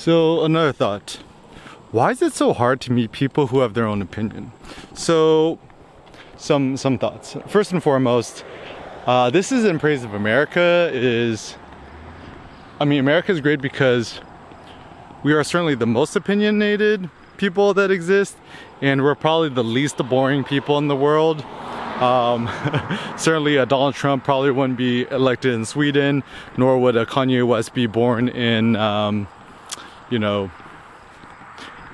So another thought. Why is it so hard to meet people who have their own opinion? So some thoughts. First and foremost, this is in praise of America. America is great because we are certainly the most opinionated people that exist, and we're probably the least boring people in the world. Certainly Donald Trump probably wouldn't be elected in Sweden, nor would a Kanye West be born in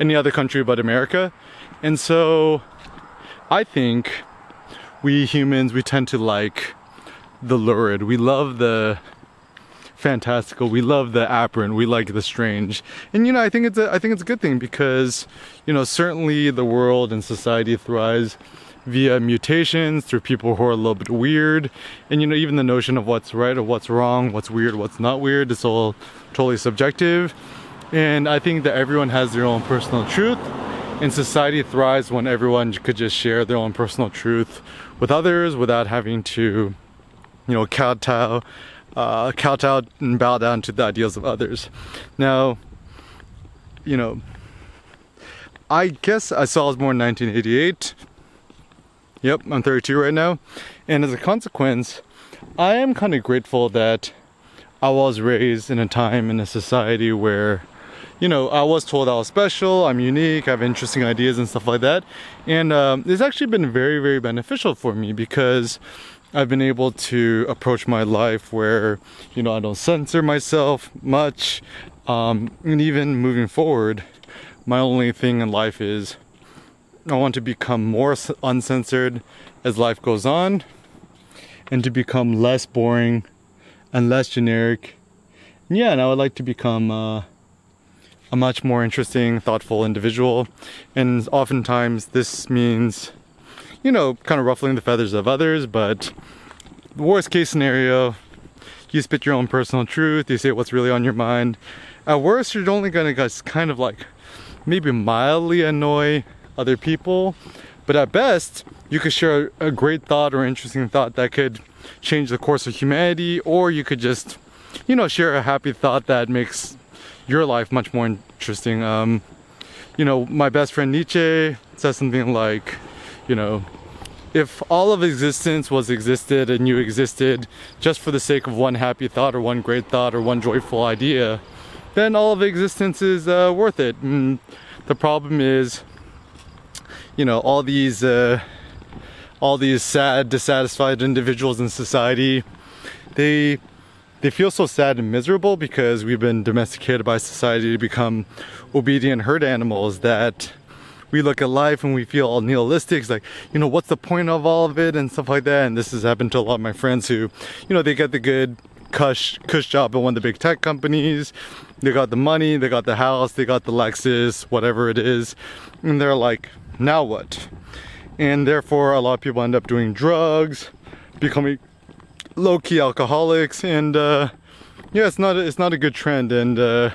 any other country but America. And so I think we humans, we tend to like the lurid. We love the fantastical, we love the aberrant, we like the strange. And I think it's a good thing because certainly the world and society thrives via mutations, through people who are a little bit weird. And even the notion of what's right or what's wrong, what's weird, what's not weird, it's all totally subjective. And I think that everyone has their own personal truth, and society thrives when everyone could just share their own personal truth with others without having to kowtow and bow down to the ideals of others. Now, I guess I was born in 1988. Yep, I'm 32 right now. And as a consequence, I am kind of grateful that I was raised in a time in a society where, I was told I was special, I'm unique, I have interesting ideas and stuff like that. And it's actually been very, very beneficial for me because I've been able to approach my life where, I don't censor myself much. And even moving forward, my only thing in life is I want to become more uncensored as life goes on, and to become less boring and less generic. And I would like to become a much more interesting, thoughtful individual. And oftentimes this means, kind of ruffling the feathers of others, but the worst case scenario, you spit your own personal truth, you say what's really on your mind. At worst, you're only gonna just kind of maybe mildly annoy other people, but at best, you could share a great thought or interesting thought that could change the course of humanity, or you could just, share a happy thought that makes your life much more interesting. My best friend Nietzsche says something like, if all of existence was existed and you existed just for the sake of one happy thought or one great thought or one joyful idea, then all of existence is worth it. And the problem is, all these sad, dissatisfied individuals in society, they feel so sad and miserable because we've been domesticated by society to become obedient herd animals, that we look at life and we feel all nihilistic. It's like, what's the point of all of it and stuff like that. And this has happened to a lot of my friends who, they get the good cush job at one of the big tech companies. They got the money, they got the house, they got the Lexus, whatever it is. And they're like, now what? And therefore a lot of people end up doing drugs, becoming low-key alcoholics, and it's not a good trend. And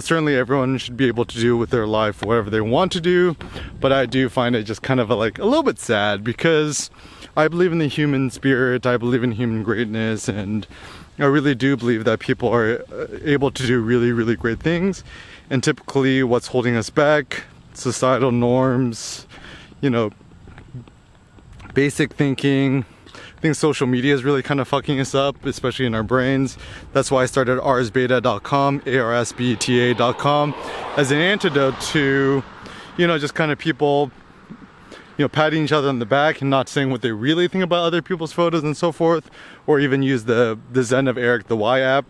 certainly everyone should be able to do with their life whatever they want to do, but I do find it just kind of a little bit sad because I believe in the human spirit, I believe in human greatness, and I really do believe that people are able to do really, really great things. And typically what's holding us back, societal norms, basic thinking. I think social media is really kind of fucking us up, especially in our brains. That's why I started arsbeta.com, arsbeta.com, as an antidote to, just kind of people, patting each other on the back and not saying what they really think about other people's photos and so forth, or even use the Zen of Eric the Y app,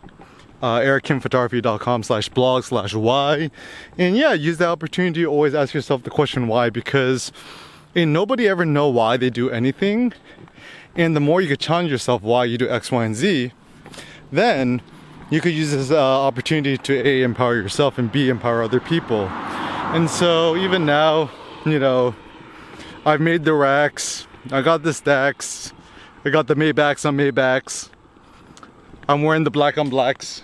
erickinphotography.com/blog/why. And use the opportunity to always ask yourself the question why, because ain't nobody ever know why they do anything. And the more you could challenge yourself why you do X, Y, and Z, then you could use this opportunity to A, empower yourself, and B, empower other people. And so even now, I've made the racks, I got the stacks, I got the Maybachs on Maybachs, I'm wearing the black on blacks,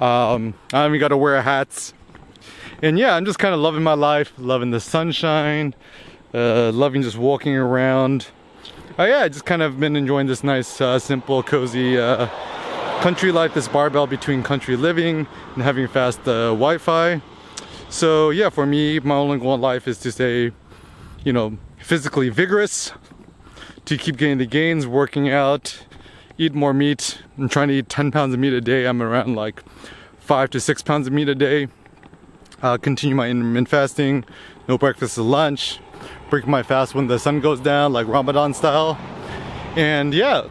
I even got to wear hats. And I'm just kind of loving my life, loving the sunshine, loving just walking around. I just kind of been enjoying this nice, simple, cozy country life, this barbell between country living and having fast Wi-Fi. So yeah, for me, my only goal in life is to stay, you know, physically vigorous, to keep getting the gains, working out, eat more meat. I'm trying to eat 10 pounds of meat a day. I'm around like 5 to 6 pounds of meat a day. Continue my intermittent fasting, no breakfast to lunch, break my fast when the sun goes down, like Ramadan style. And yeah,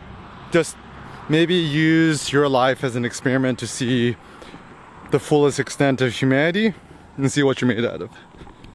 just maybe use your life as an experiment to see the fullest extent of humanity and see what you're made out of.